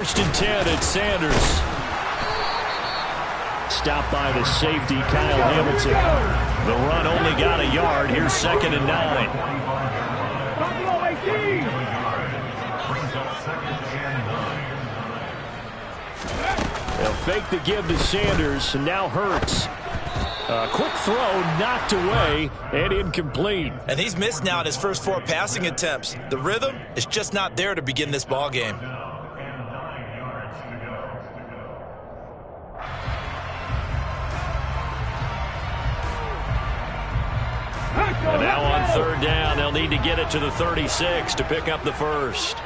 First and 10 at Sanders. Stopped by the safety, Kyle Hamilton. The run only got a yard. Here's 2nd and 9. They'll fake the give to Sanders, and now Hurts. Quick throw, knocked away, and incomplete. And he's missed now in his first 4 passing attempts. The rhythm is just not there to begin this ball game. And now on 3rd down, they'll need to get it to the 36 to pick up the first.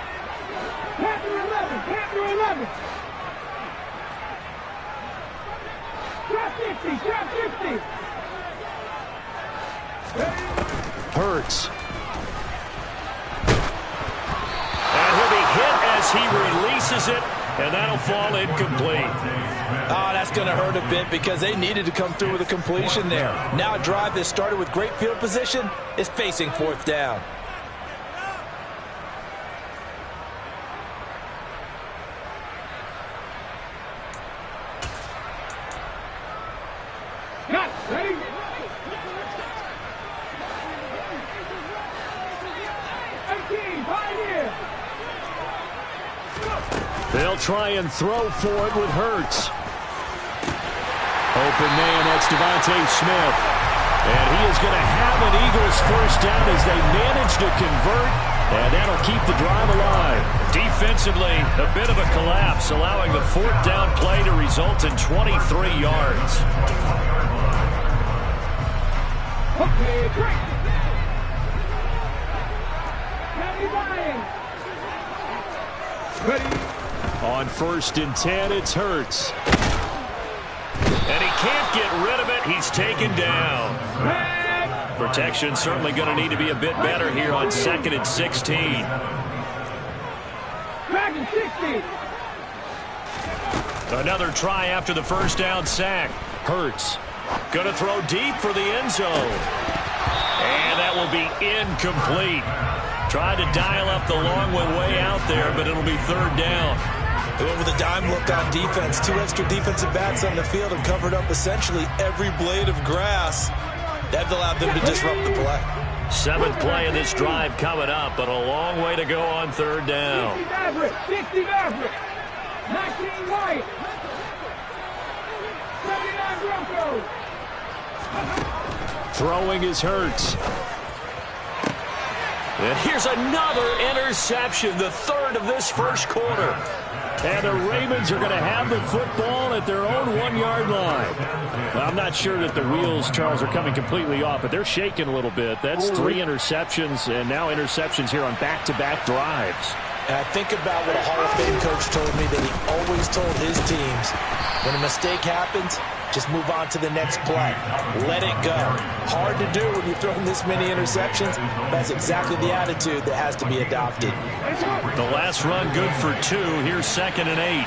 Hurts. And he'll be hit as he releases it, and that'll fall incomplete. Oh, that's going to hurt a bit because they needed to come through with a completion there. Now a drive that started with great field position is facing 4th down. They'll try and throw for it with Hurts. Open man, that's Devontae Smith. And he is going to have an Eagles first down as they manage to convert, and that'll keep the drive alive. Defensively, a bit of a collapse, allowing the 4th down play to result in 23 yards. Okay, great. Ready. On 1st and 10, it's Hurts. And he can't get rid of it. He's taken down. Protection certainly going to need to be a bit better here on 2nd and 16. Another try after the first down sack. Hurts going to throw deep for the end zone. And that will be incomplete. Tried to dial up the long one way out there, but it'll be 3rd down. They went with a dime look on defense. 2 extra defensive backs on the field and covered up essentially every blade of grass. That allowed them to disrupt the play. 7th play of this drive coming up, but a long way to go on 3rd down. 60 Maverick, 60 Maverick, 19 White, 79 Broncos. Throwing is Hurts. And here's another interception, the 3rd of this first quarter. And the Ravens are going to have the football at their own 1-yard line. Well, I'm not sure that the wheels, Charles, are coming completely off, but they're shaking a little bit. That's 3 interceptions, and now interceptions here on back-to-back drives. And I think about what a Hall of Fame coach told me that he always told his teams, when a mistake happens, just move on to the next play. Let it go. Hard to do when you've thrown this many interceptions. That's exactly the attitude that has to be adopted. The last run good for 2. Here's 2nd and 8.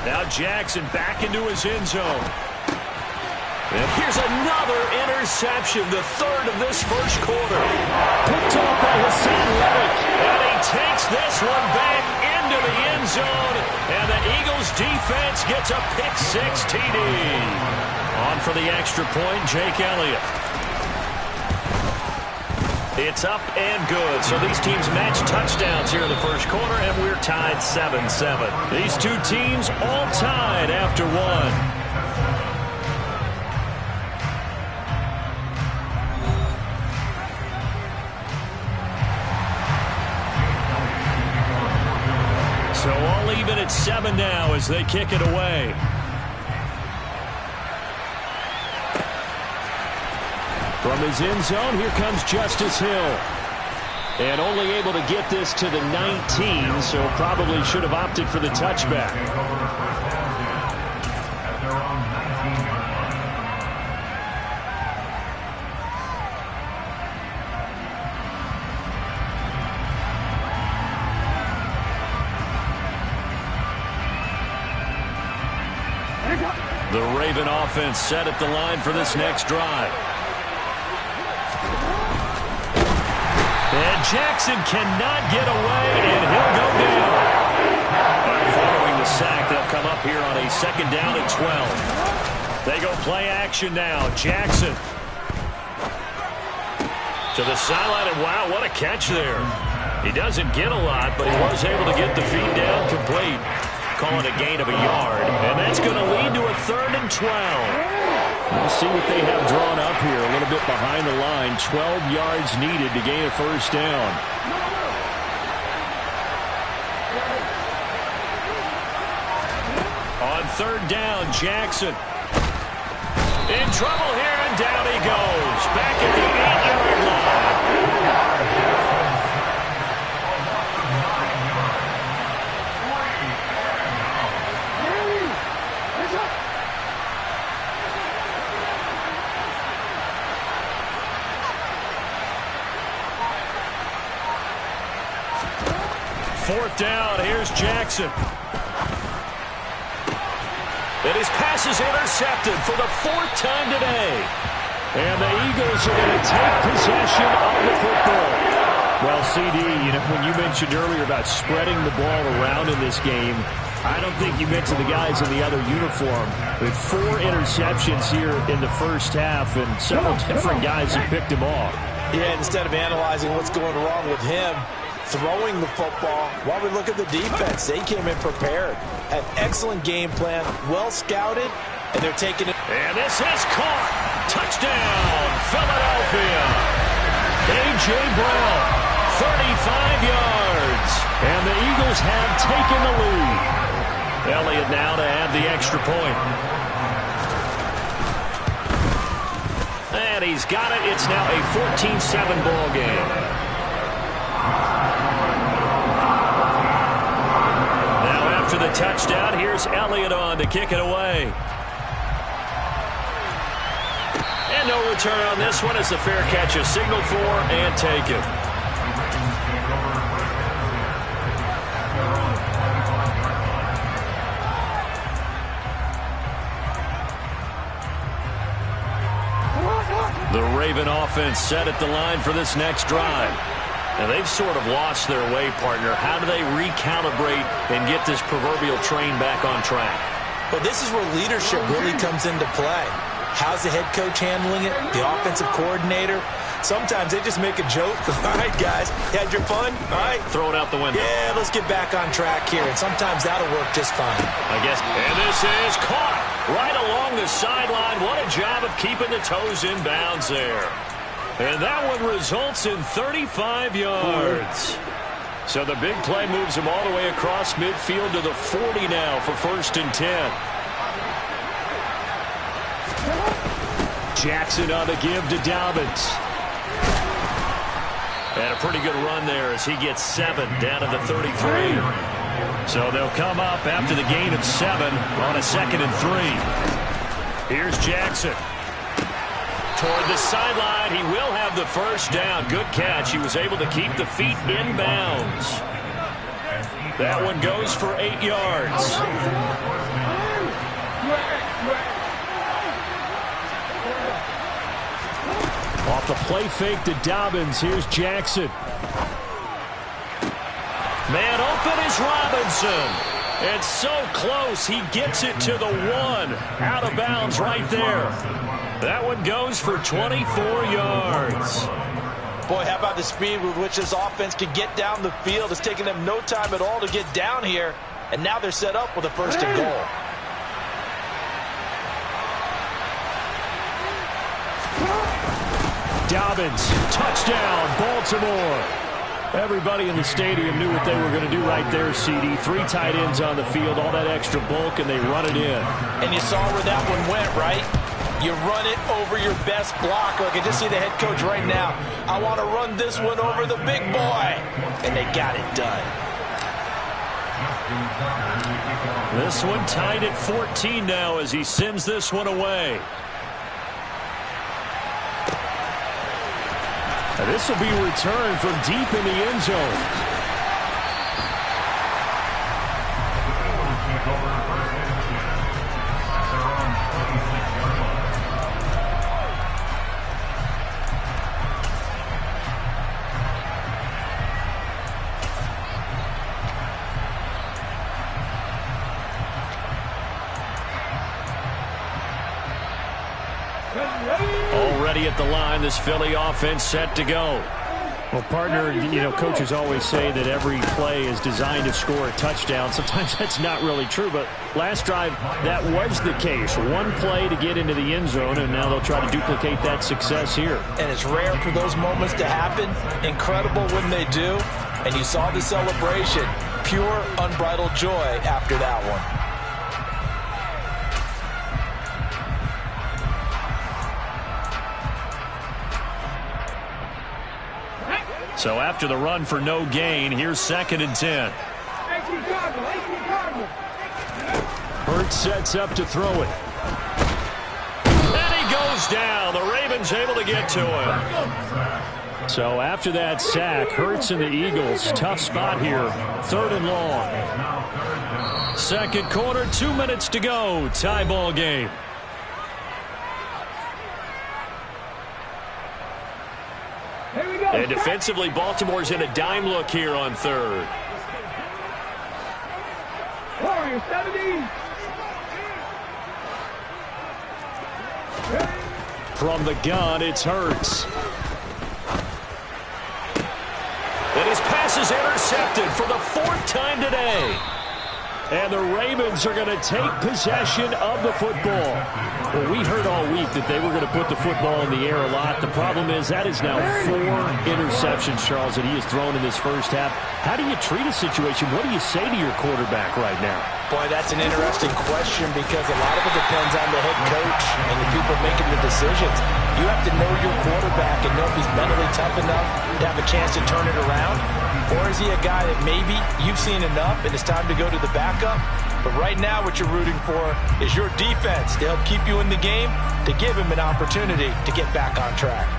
Now Jackson back into his end zone. And here's another interception, the 3rd of this first quarter. Picked off by Hassan Reddick. And he takes this one back into the end zone. And the Eagles defense gets a pick-6 TD. On for the extra point, Jake Elliott. It's up and good. So these teams match touchdowns here in the first quarter, and we're tied 7-7. These 2 teams all tied after 1. So all even at 7 now as they kick it away. From his end zone, here comes Justice Hill. And only able to get this to the 19, so probably should have opted for the touchback. The Raven offense set at the line for this next drive. And Jackson cannot get away, and he'll go down. And following the sack, they'll come up here on a 2nd down and 12. They go play action now. Jackson to the sideline, and wow, what a catch there. He doesn't get a lot, but he was able to get the feed down complete. Call it a gain of a yard, and that's going to lead to a 3rd and 12. We'll see what they have drawn up here. A little bit behind the line. 12 yards needed to gain a 1st down. On 3rd down, Jackson in trouble here, and down he goes. Back at the 8-yard line. 4th down, here's Jackson. And his pass is intercepted for the 4th time today. And the Eagles are going to take possession of the football. Well, CD, when you mentioned earlier about spreading the ball around in this game, I don't think you mentioned the guys in the other uniform. With 4 interceptions here in the 1st half, and several different guys have picked him off. Yeah, instead of analyzing what's going wrong with him throwing the football, while we look at the defense, they came in prepared. An excellent game plan, well scouted, and they're taking it. And this is caught. Touchdown, Philadelphia. A.J. Brown, 35 yards. And the Eagles have taken the lead. Elliott now to add the extra point. And he's got it. It's now a 14-7 ball game. Now after the touchdown, here's Elliott on to kick it away. And no return on this one as the fair catch is signaled for and taken. The Raven offense set at the line for this next drive. And they've sort of lost their way, partner. How do they recalibrate and get this proverbial train back on track? Well, this is where leadership really comes into play. How's the head coach handling it? The offensive coordinator? Sometimes they just make a joke. All right, guys, you had your fun? All right. Throw it out the window. Yeah, let's get back on track here. And sometimes that'll work just fine. I guess. And this is caught right along the sideline. What a job of keeping the toes in bounds there. And that one results in 35 yards. So the big play moves him all the way across midfield to the 40 now for 1st and 10. Jackson on the give to Dobbins. And a pretty good run there as he gets 7 down to the 33. So they'll come up after the gain of 7 on a 2nd and 3. Here's Jackson. Toward the sideline, he will have the 1st down. Good catch. He was able to keep the feet in bounds. That one goes for 8 yards. Off the play fake to Dobbins. Here's Jackson. Man open is Robinson. It's so close. He gets it to the 1. Out of bounds right there. That one goes for 24 yards. Boy, how about the speed with which this offense can get down the field? It's taking them no time at all to get down here. And now they're set up with a 1st and goal. Dobbins, touchdown, Baltimore. Everybody in the stadium knew what they were going to do right there, CD. 3 tight ends on the field, all that extra bulk, and they run it in. And you saw where that one went, right? You run it over your best blocker. I can just see the head coach right now. I want to run this one over the big boy. And they got it done. This one tied at 14 now as he sends this one away. And this will be returned from deep in the end zone. Already at the line, this Philly offense set to go. Well, partner, coaches always say that every play is designed to score a touchdown. Sometimes that's not really true, but last drive, that was the case. One play to get into the end zone, and now they'll try to duplicate that success here. And it's rare for those moments to happen. Incredible when they do. And you saw the celebration. Pure, unbridled joy after that one. So after the run for no gain, here's 2nd and 10. Hurts sets up to throw it. And he goes down. The Ravens able to get to him. So after that sack, Hurts and the Eagles, tough spot here. 3rd and long. Second quarter, 2 minutes to go. Tie ball game. And defensively, Baltimore's in a dime look here on 3rd. From the gun, it's Hurts. And his pass is intercepted for the 4th time today. And the Ravens are going to take possession of the football. Well, we heard all week that they were going to put the football in the air a lot. The problem is that is now 4 interceptions, Charles, that he has thrown in this first half. How do you treat a situation? What do you say to your quarterback right now? Boy, that's an interesting question because a lot of it depends on the head coach and the people making the decisions. You have to know your quarterback and know if he's mentally tough enough to have a chance to turn it around. Or is he a guy that maybe you've seen enough and it's time to go to the backup? But right now what you're rooting for is your defense to help keep you in the game, to give him an opportunity to get back on track.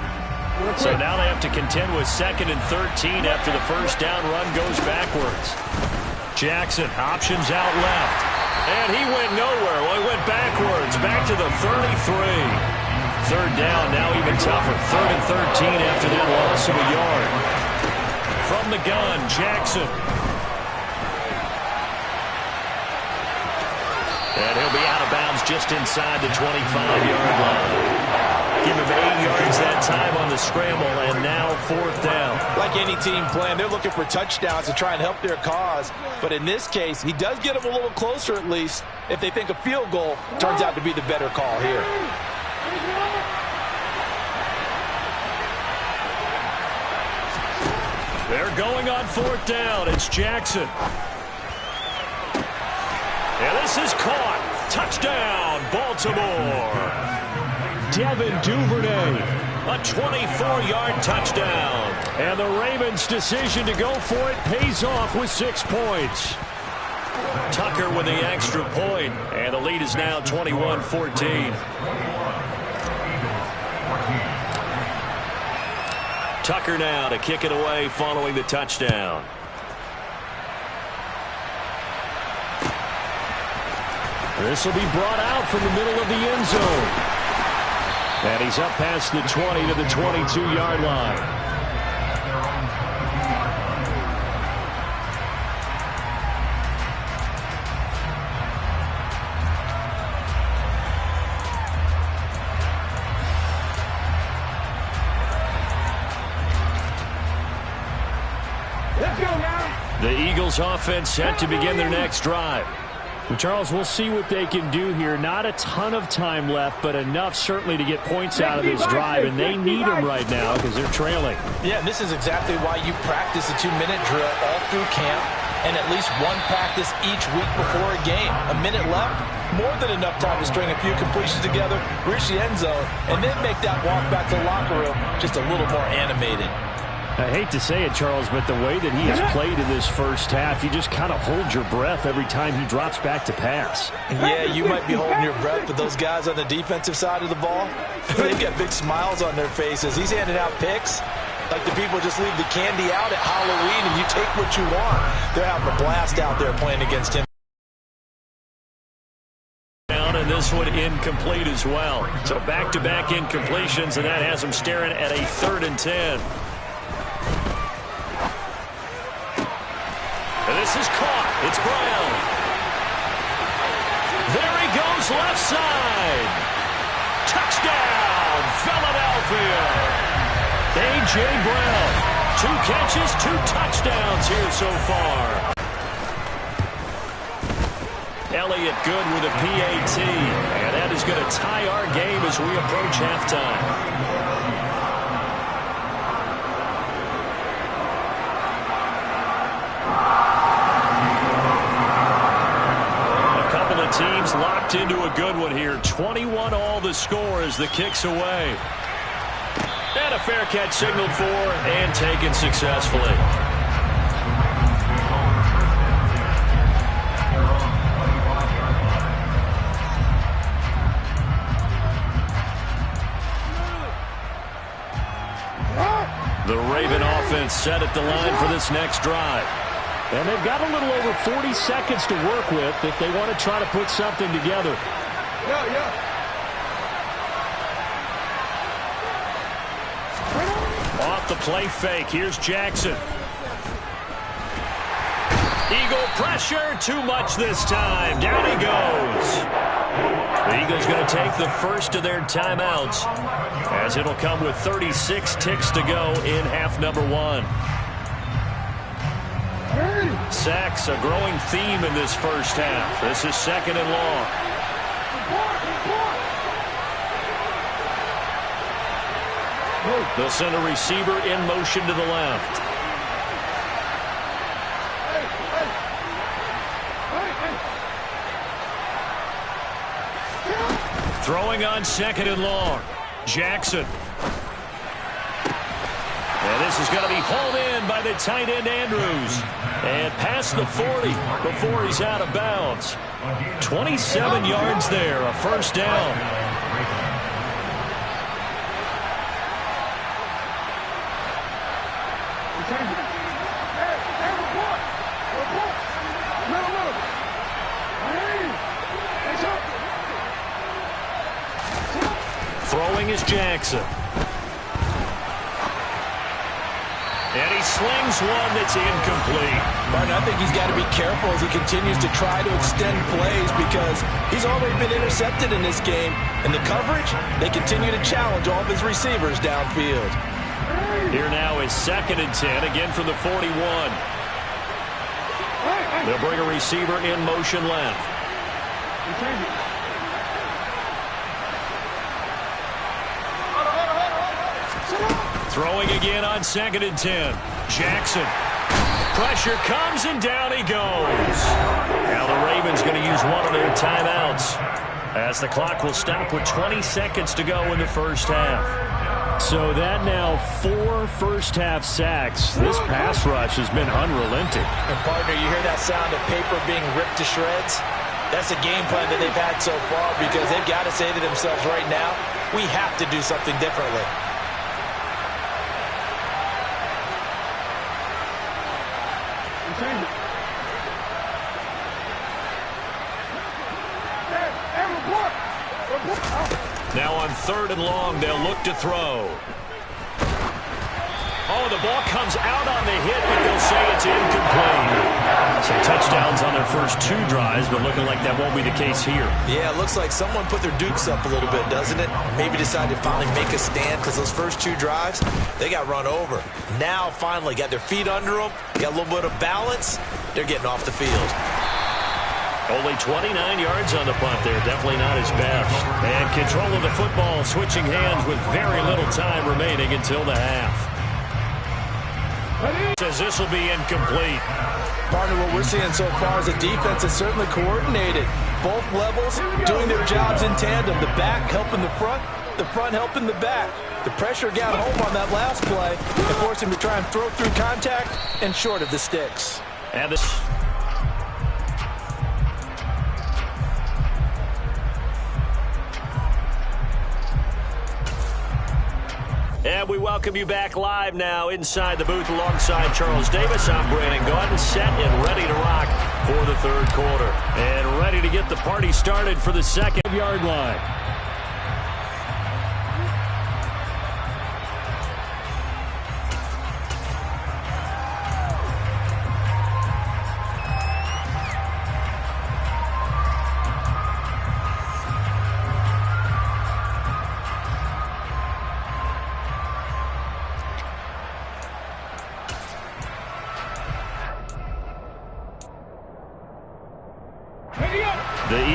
So now they have to contend with 2nd and 13 after the first down run goes backwards. Jackson options out left. And he went nowhere. Well, he went backwards, back to the 33. 3rd down, now even tougher. 3rd and 13 after that loss of a yard. From the gun, Jackson. And he'll be out of bounds just inside the 25-yard line. Give him 8 yards that time on the scramble, and now 4th down. Like any team playing, they're looking for touchdowns to try and help their cause. But in this case, he does get them a little closer at least if they think a field goal turns out to be the better call here. They're going on 4th down. It's Jackson. And this is caught. Touchdown, Baltimore. Devin Duvernay. A 24-yard touchdown. And the Ravens' decision to go for it pays off with 6 points. Tucker with the extra point. And the lead is now 21-14. Tucker now to kick it away following the touchdown. This will be brought out from the middle of the end zone. And he's up past the 20 to the 22-yard line. The Eagles offense set to begin their next drive. Well, Charles, we'll see what they can do here. Not a ton of time left, but enough certainly to get points out of this drive, and they need them right now because they're trailing. Yeah, and this is exactly why you practice a 2-minute drill all through camp and at least one practice each week before a game. A minute left, more than enough time to string a few completions together, reach the end zone, and then make that walk back to the locker room just a little more animated. I hate to say it, Charles, but the way that he has played in this first half, you just kind of hold your breath every time he drops back to pass. Yeah, you might be holding your breath, but those guys on the defensive side of the ball, they've got big smiles on their faces. He's handing out picks like the people just leave the candy out at Halloween and you take what you want. They're having a blast out there playing against him. And this one incomplete as well. So back-to-back incompletions, and that has him staring at a 3rd and 10. And this is caught. It's Brown. There he goes, left side. Touchdown. A.J. Brown. 2 catches, 2 touchdowns here so far. Elliott good with a PAT. And that is going to tie our game as we approach halftime. A couple of teams locked into a good one here. 21-all the score as the kick's away. And a fair catch signaled for and taken successfully. The Raven offense set at the line for this next drive. And they've got a little over 40 seconds to work with if they want to try to put something together. Off the play fake. Here's Jackson. Eagle pressure. Too much this time. Down he goes. The Eagles going to take the first of their timeouts as it'll come with 36 ticks to go in half number 1. Sacks a growing theme in this first half. This is 2nd and long. They'll send a receiver in motion to the left. Throwing on 2nd and long. Jackson. And this is going to be hauled in by the tight end Andrews. And past the 40 before he's out of bounds. 27 yards there, a first down. Throwing is Jackson. And he slings one that's incomplete. Martin, I think he's got to be careful as he continues to try to extend plays because he's already been intercepted in this game. And the coverage, they continue to challenge all of his receivers downfield. Here now is 2nd and 10, again from the 41. They'll bring a receiver in motion left. Throwing again on 2nd and 10. Jackson. Pressure comes and down he goes. Now the Ravens going to use one of their timeouts as the clock will stop with 20 seconds to go in the first half. So that now 4 first-half sacks. This pass rush has been unrelenting. And, partner, you hear that sound of paper being ripped to shreds? That's a game plan that they've had so far because they've got to say to themselves right now, we have to do something differently. Now on 3rd and long, they'll look to throw. Oh, the ball comes out on the hit, but they'll say it's incomplete. Some touchdowns on their first 2 drives, but looking like that won't be the case here. Yeah, it looks like someone put their dukes up a little bit, doesn't it? Maybe decided to finally make a stand because those first 2 drives, they got run over. Now, finally, got their feet under them, got a little bit of balance. They're getting off the field. Only 29 yards on the punt there. Definitely not his best. And control of the football, switching hands with very little time remaining until the half. Says this will be incomplete. Partner, what we're seeing so far is the defense is certainly coordinated. Both levels doing their jobs in tandem. The back helping the front helping the back. The pressure got home on that last play and forced him to try and throw through contact and short of the sticks. And this... And we welcome you back live now inside the booth alongside Charles Davis. I'm Brandon Gaudin, set and ready to rock for the 3rd quarter. And ready to get the party started for the 2nd-yard line.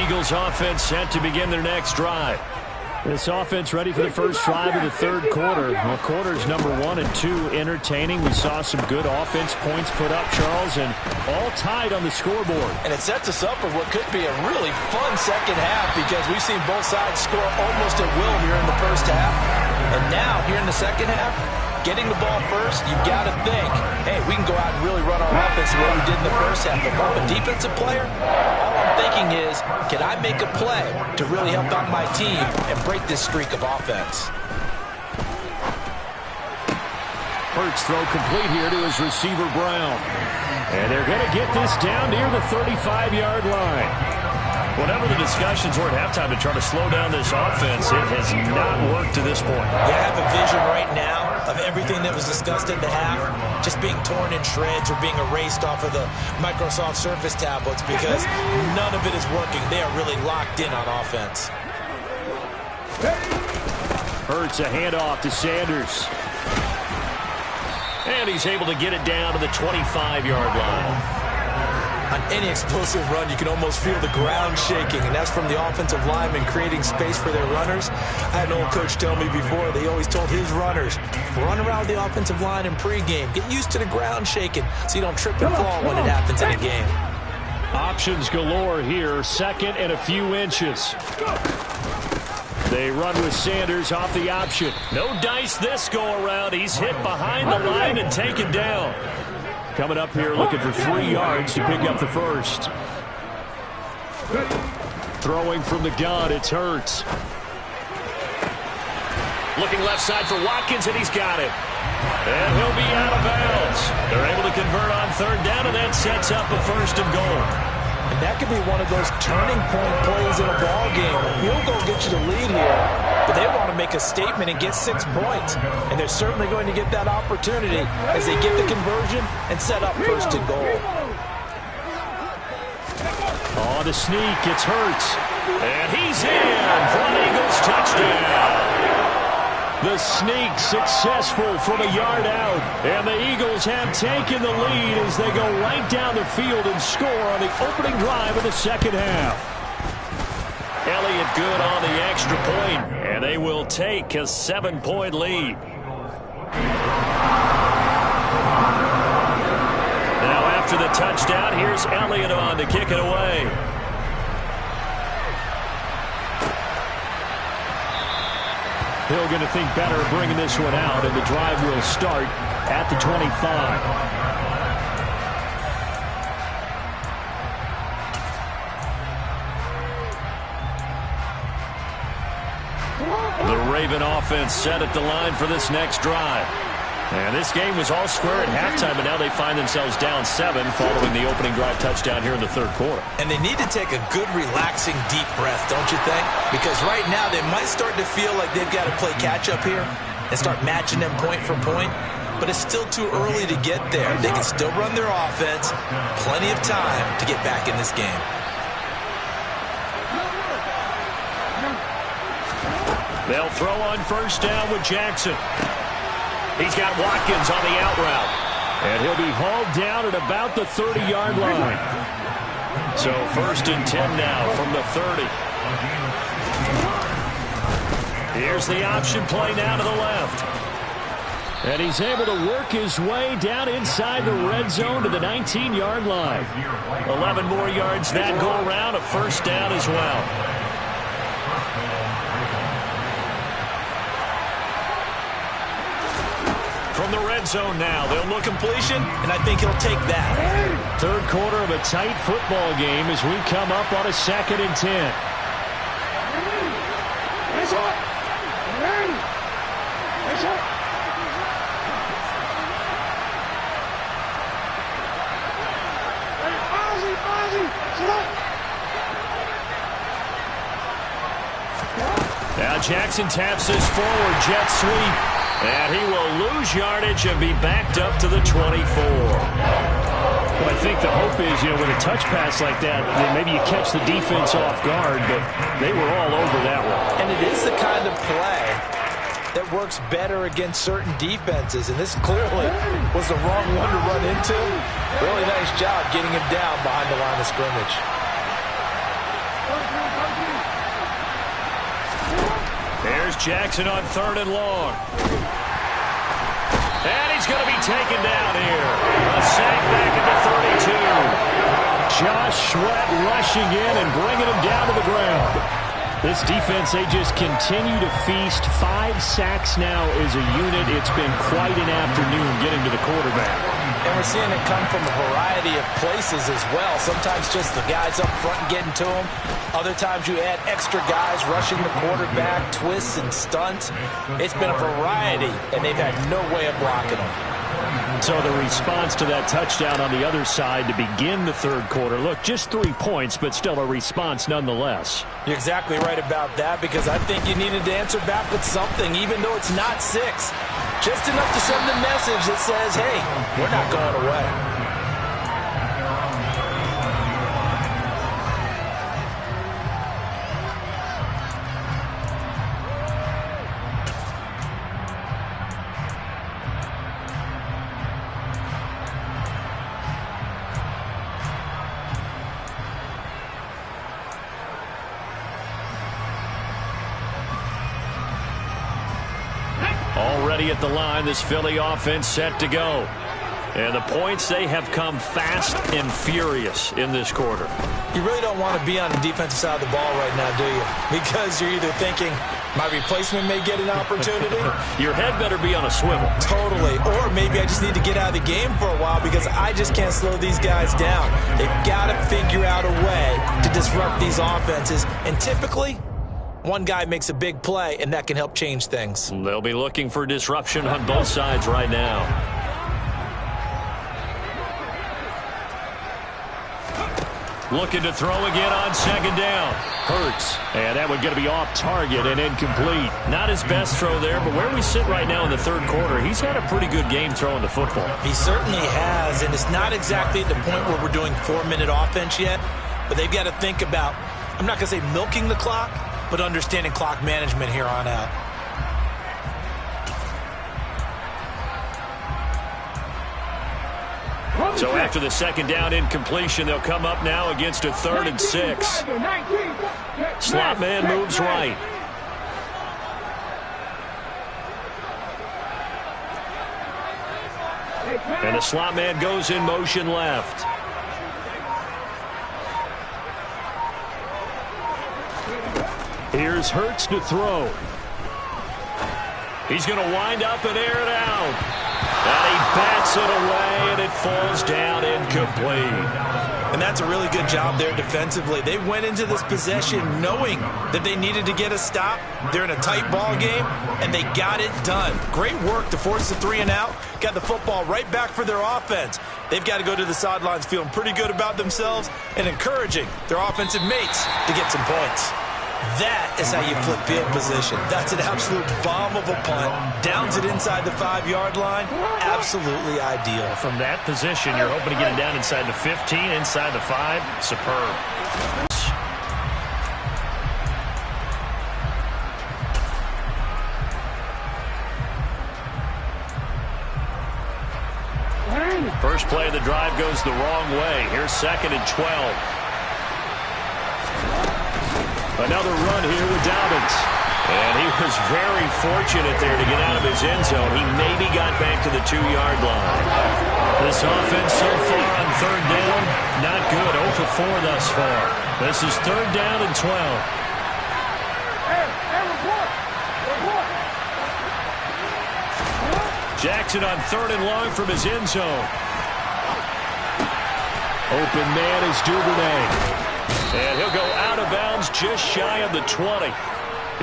Eagles offense set to begin their next drive. This offense ready for the first drive of the third quarter. Well, quarters number 1 and 2 entertaining. We saw some good offense points put up, Charles, and all tied on the scoreboard. And it sets us up for what could be a really fun second half because we've seen both sides score almost at will here in the first half. And now, here in the second half, getting the ball first, you've got to think, hey, we can go out and really run our offense the way we did in the first half. If I'm a defensive player, all I'm thinking is, can I make a play to really help out my team and break this streak of offense? Hurts throw complete here to his receiver, Brown. And they're going to get this down near the 35-yard line. Whatever the discussions were at halftime to try to slow down this offense, it has not worked to this point. Yeah, I have a vision right now of everything that was discussed in the half just being torn in shreds or being erased off of the Microsoft Surface tablets because none of it is working. They are really locked in on offense. Hurts a handoff to Sanders. And he's able to get it down to the 25-yard line. On any explosive run, you can almost feel the ground shaking, and that's from the offensive linemen creating space for their runners. I had an old coach tell me before, they always told his runners, run around the offensive line in pregame. Get used to the ground shaking so you don't trip and fall when it happens in a game. Options galore here, second and a few inches. They run with Sanders off the option. No dice this go-around. He's hit behind the line and taken down. Coming up here looking for 3 yards to pick up the first. Throwing from the gun, it's Hurts. Looking left side for Watkins, and he's got it. And he'll be out of bounds. They're able to convert on third down, and that sets up a first and goal. And that could be one of those turning point plays in a ball game. He'll go get you the lead here, but they want to make a statement and get 6 points. And they're certainly going to get that opportunity as they get the conversion and set up first and goal. On the sneak, it's Hurts. And he's in for an Eagles touchdown. The sneak successful from a yard out. And the Eagles have taken the lead as they go right down the field and score on the opening drive of the second half. Elliott good on the extra point, and they will take a 7-point lead. Now after the touchdown, here's Elliott on to kick it away. Hill going to think better of bringing this one out, and the drive will start at the 25. The Raven offense set at the line for this next drive. And this game was all square at halftime, but now they find themselves down 7 following the opening drive touchdown here in the third quarter. And they need to take a good, relaxing, deep breath, don't you think? Because right now they might start to feel like they've got to play catch-up here and start matching them point for point. But it's still too early to get there. They can still run their offense. Plenty of time to get back in this game. They'll throw on first down with Jackson. He's got Watkins on the out route. And he'll be hauled down at about the 30-yard line. So first and 10 now from the 30. Here's the option play now to the left. And he's able to work his way down inside the red zone to the 19-yard line. 11 more yards that go around, a first down as well. From the red zone now, they'll look completion, and I think he'll take that. Third quarter of a tight football game as we come up on a 2nd and 10. Now Jackson taps this forward jet sweep. And he will lose yardage and be backed up to the 24. Well, I think the hope is, with a touch pass like that maybe you catch the defense off guard, but they were all over that one. And it is the kind of play that works better against certain defenses, and this clearly was the wrong one to run into. Really nice job getting him down behind the line of scrimmage. Here's Jackson on 3rd and long. And he's going to be taken down here. A sack back at the 32. Josh Sweat rushing in and bringing him down to the ground. This defense, they just continue to feast. 5 sacks now as a unit. It's been quite an afternoon getting to the quarterback. And we're seeing it come from a variety of places as well. Sometimes just the guys up front getting to him. Other times you add extra guys rushing the quarterback, twists and stunts. It's been a variety, and they've had no way of blocking him. So the response to that touchdown on the other side to begin the 3rd quarter. Look, just 3 points, but still a response nonetheless. You're exactly right about that, because I think you needed to answer back with something, even though it's not 6. Just enough to send the message that says, hey, we're not going away. Already at the line, this Philly offense set to go. And the points, they have come fast and furious in this quarter. You really don't want to be on the defensive side of the ball right now, do you? Because you're either thinking, my replacement may get an opportunity. Your head better be on a swivel. Totally. Or maybe I just need to get out of the game for a while because I just can't slow these guys down. They've got to figure out a way to disrupt these offenses. And typically, one guy makes a big play, and that can help change things. They'll be looking for disruption on both sides right now. Looking to throw again on 2nd down. Hurts. And that one going to be off target and incomplete. Not his best throw there, but where we sit right now in the 3rd quarter, he's had a pretty good game throwing the football. He certainly has, and it's not exactly at the point where we're doing 4-minute offense yet, but they've got to think about, I'm not going to say milking the clock, but understanding clock management here on out. So after the 2nd down incompletion, they'll come up now against a 3rd and 6. Slot man moves right. And the slot man goes in motion left. Here's Hurts to throw. He's going to wind up and air it out. And he bats it away, and it falls down incomplete. And that's a really good job there defensively. They went into this possession knowing that they needed to get a stop. They're in a tight ball game, and they got it done. Great work to force the 3 and out. Got the football right back for their offense. They've got to go to the sidelines feeling pretty good about themselves and encouraging their offensive mates to get some points. That is how you flip field position. That's an absolute bomb of a punt. Downs it inside the 5-yard line. Absolutely ideal. From that position, you're hoping to get it down inside the 15, inside the 5. Superb. First play of the drive goes the wrong way. Here's 2nd and 12. Another run here with Dobbins. And he was very fortunate there to get out of his end zone. He maybe got back to the 2-yard line. This offense so far on 3rd down, not good. 0 for 4 thus far. This is 3rd down and 12. Jackson on 3rd and long from his end zone. Open man is Duvernay. And he'll go out of bounds just shy of the 20.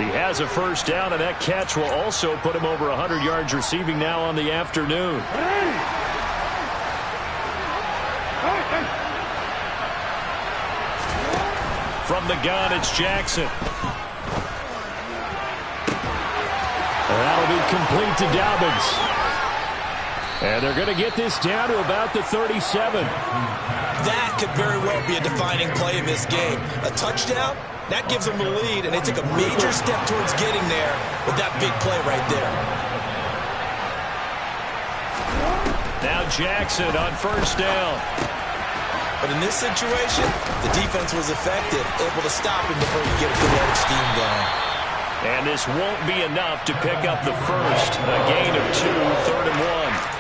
He has a first down, and that catch will also put him over 100 yards receiving now on the afternoon. From the gun, it's Jackson. And that'll be complete to Dobbins. And they're going to get this down to about the 37. That could very well be a defining play in this game. A touchdown, that gives them the lead, and they took a major step towards getting there with that big play right there. Now Jackson on first down. But in this situation, the defense was effective, able to stop him before you get a kinetic scheme going. And this won't be enough to pick up the first. A gain of 2, 3rd and 1.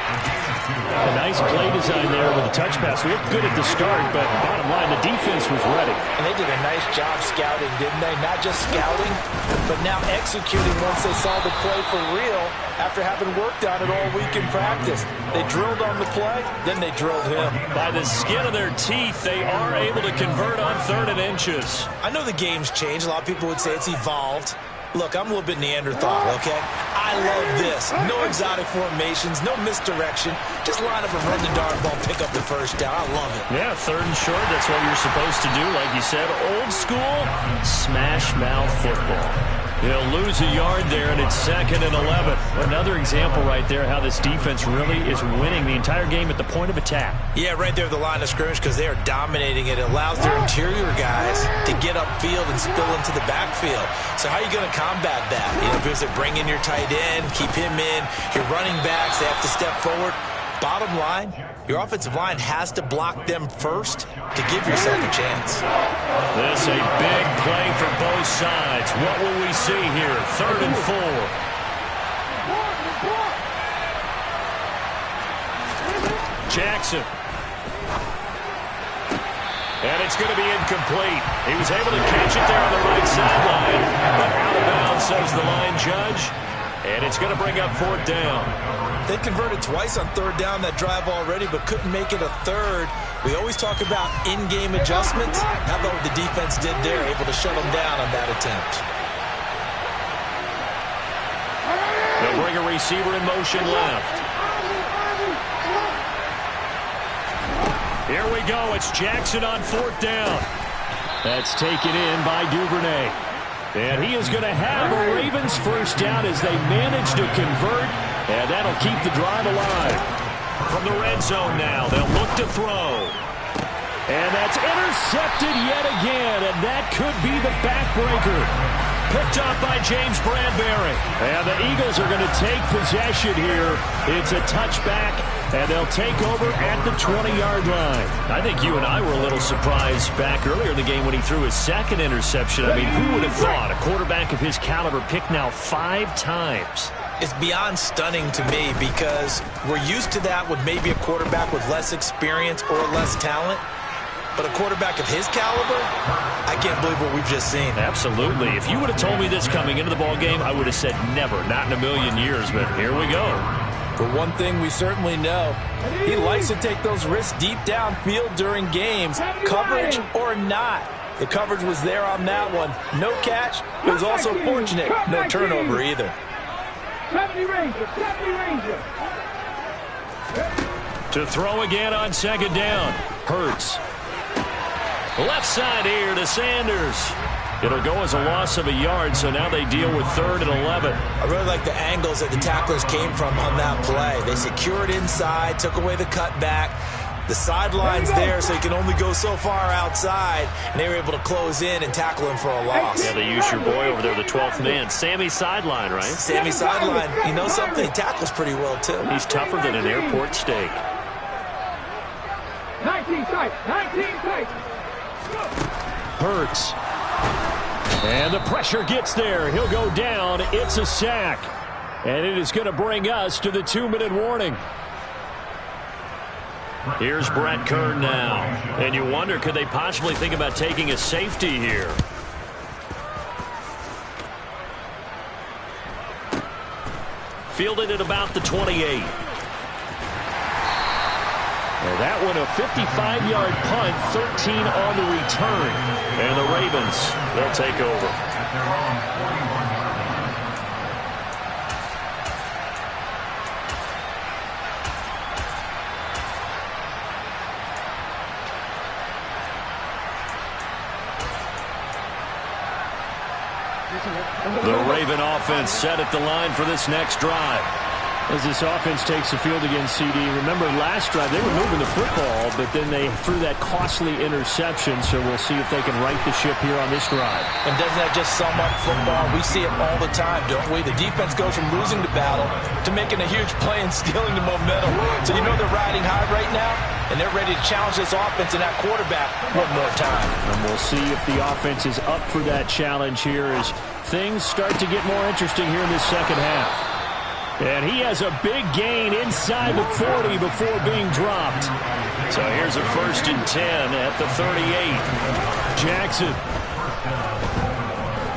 A nice play design there with the touch pass. Looked good at the start, but bottom line, the defense was ready. And they did a nice job scouting, didn't they? Not just scouting, but now executing once they saw the play for real after having worked on it all week in practice. They drilled on the play, then they drilled him. By the skin of their teeth, they are able to convert on 3rd and inches. I know the game's changed. A lot of people would say it's evolved. Look, I'm a little bit Neanderthal, okay? I love this. No exotic formations, no misdirection. Just line up and run the darn ball, pick up the first down. I love it. Yeah, 3rd and short, that's what you're supposed to do. Like you said, old school, smash mouth football. He'll lose a yard there, and it's 2nd and 11. Another example right there how this defense really is winning the entire game at the point of attack. Yeah, right there at the line of scrimmage because they are dominating it. It allows their interior guys to get upfield and spill into the backfield. So how are you going to combat that? You know, because they bring in your tight end, keep him in. Your running backs, they have to step forward. Bottom line, your offensive line has to block them first to give yourself a chance. This a big play for both sides. What will we see here? 3rd and 4. Jackson. And it's going to be incomplete. He was able to catch it there on the right sideline, but out of bounds, says the line judge. And it's going to bring up 4th down. They converted twice on 3rd down that drive already, but couldn't make it a 3rd. We always talk about in-game adjustments. How about what the defense did there, able to shut them down on that attempt. They'll bring a receiver in motion left. Here we go. It's Jackson on 4th down. That's taken in by Duvernay. And he is going to have a Ravens first down as they manage to convert, and that'll keep the drive alive. From the red zone now, they'll look to throw. And that's intercepted yet again, and that could be the backbreaker. Picked up by James Bradbury. And the Eagles are going to take possession here. It's a touchback, and they'll take over at the 20-yard line. I think you and I were a little surprised back earlier in the game when he threw his 2nd interception. I mean, who would have thought a quarterback of his caliber picked now 5 times? It's beyond stunning to me because we're used to that with maybe a quarterback with less experience or less talent. But a quarterback of his caliber, I can't believe what we've just seen. Absolutely. If you would have told me this coming into the ball game, I would have said never, not in a million years. But here we go. But one thing we certainly know, he likes to take those risks deep downfield during games, coverage or not. The coverage was there on that one. No catch. It was also fortunate. No turnover either. 70 Ranger. To throw again on 2nd down. Hurts. Left side here to Sanders. It'll go as a loss of a yard, so now they deal with 3rd and 11. I really like the angles that the tacklers came from on that play. They secured inside, took away the cutback. The sideline's there, so you can only go so far outside, and they were able to close in and tackle him for a loss. Yeah, they used your boy over there, the 12th man. Sammy Sideline, right? Sammy Sideline. You know something? He tackles pretty well, too. He's tougher than an airport steak. 19 tight. Hurts. And the pressure gets there. He'll go down. It's a sack. And it is going to bring us to the 2-minute warning. Here's Brett Kern now. And you wonder, could they possibly think about taking a safety here? Fielded at about the 28. And that one a 55-yard punt, 13 on the return. And the Ravens, they'll take over. The Raven offense set at the line for this next drive. As this offense takes the field against CD, remember last drive they were moving the football, but then they threw that costly interception, so we'll see if they can right the ship here on this drive. And doesn't that just sum up football? We see it all the time, don't we? The defense goes from losing the battle to making a huge play and stealing the momentum. So you know they're riding high right now, and they're ready to challenge this offense and that quarterback one more time. And we'll see if the offense is up for that challenge here as things start to get more interesting here in this second half. And he has a big gain inside the 40 before being dropped. So here's a 1st and 10 at the 38. Jackson.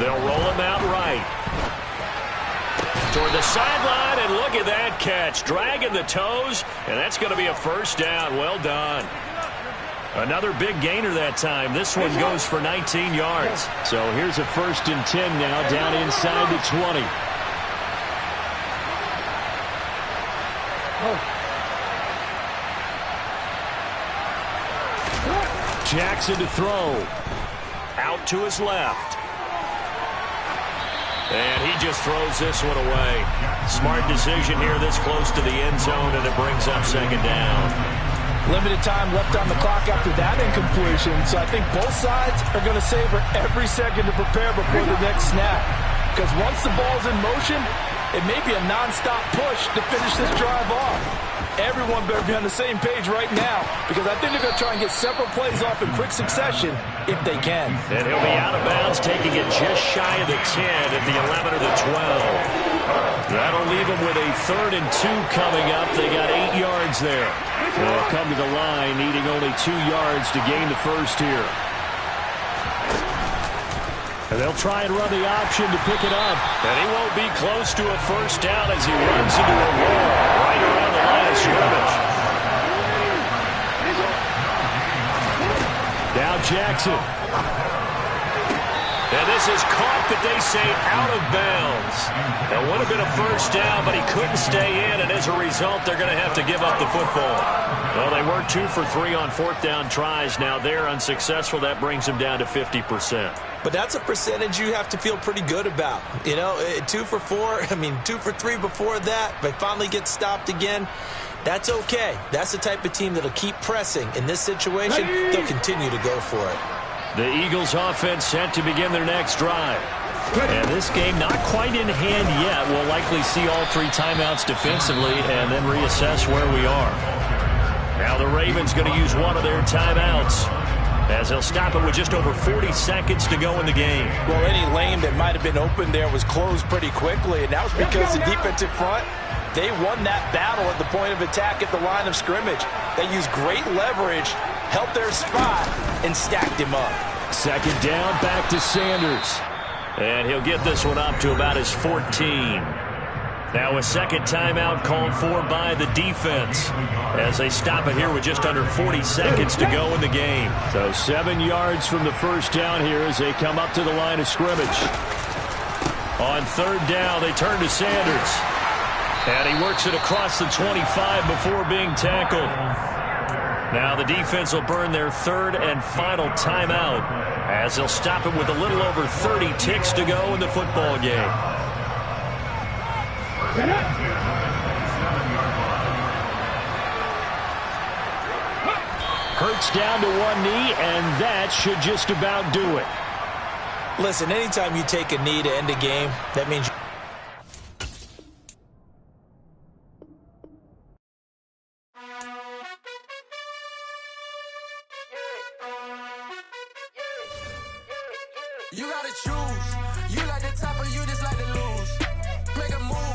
They'll roll him out right. Toward the sideline, and look at that catch. Dragging the toes, and that's going to be a 1st down. Well done. Another big gainer that time. This one goes for 19 yards. So here's a 1st and 10 now down inside the 20. Jackson to throw. Out to his left. And he just throws this one away. Smart decision here this close to the end zone, and it brings up 2nd down. Limited time left on the clock after that incompletion, so I think both sides are going to savor every second to prepare before the next snap. Because once the ball's in motion, it may be a non-stop push to finish this drive off. Everyone better be on the same page right now, because I think they're going to try and get several plays off in quick succession if they can. And he'll be out of bounds, taking it just shy of the 10 at the 11 or the 12. That'll leave them with a 3rd and 2 coming up. They got 8 yards there. They'll come to the line, needing only 2 yards to gain the 1st here. And they'll try and run the option to pick it up. And he won't be close to a 1st down as he runs into a wall right around the line of scrimmage. Now Jackson. And this is caught, but they say out of bounds. It would have been a 1st down, but he couldn't stay in, and as a result, they're going to have to give up the football. Well, they were 2 for 3 on 4th down tries. Now they're unsuccessful. That brings them down to 50%. But that's a percentage you have to feel pretty good about. You know, 2 for 4, 2 for 3 before that. They finally get stopped again. That's okay. That's the type of team that'll keep pressing. In this situation, they'll continue to go for it. The Eagles offense set to begin their next drive. And this game not quite in hand yet. We'll likely see all 3 timeouts defensively and then reassess where we are. Now the Ravens going to use one of their timeouts, as they'll stop it with just over 40 seconds to go in the game. Well, any lane that might have been open there was closed pretty quickly, and that was because the defensive front, they won that battle at the point of attack at the line of scrimmage. They used great leverage, held their spot, and stacked him up. 2nd down, back to Sanders. And he'll get this one up to about his 14. Now a 2nd timeout called for by the defense as they stop it here with just under 40 seconds to go in the game. So 7 yards from the 1st down here as they come up to the line of scrimmage. On 3rd down, they turn to Sanders. And he works it across the 25 before being tackled. Now the defense will burn their 3rd and final timeout as they'll stop it with a little over 30 ticks to go in the football game. Hurts down to one knee, and that should just about do it. Listen, anytime you take a knee to end a game, that means you gotta choose. You like the top or you just like to lose. Make a move.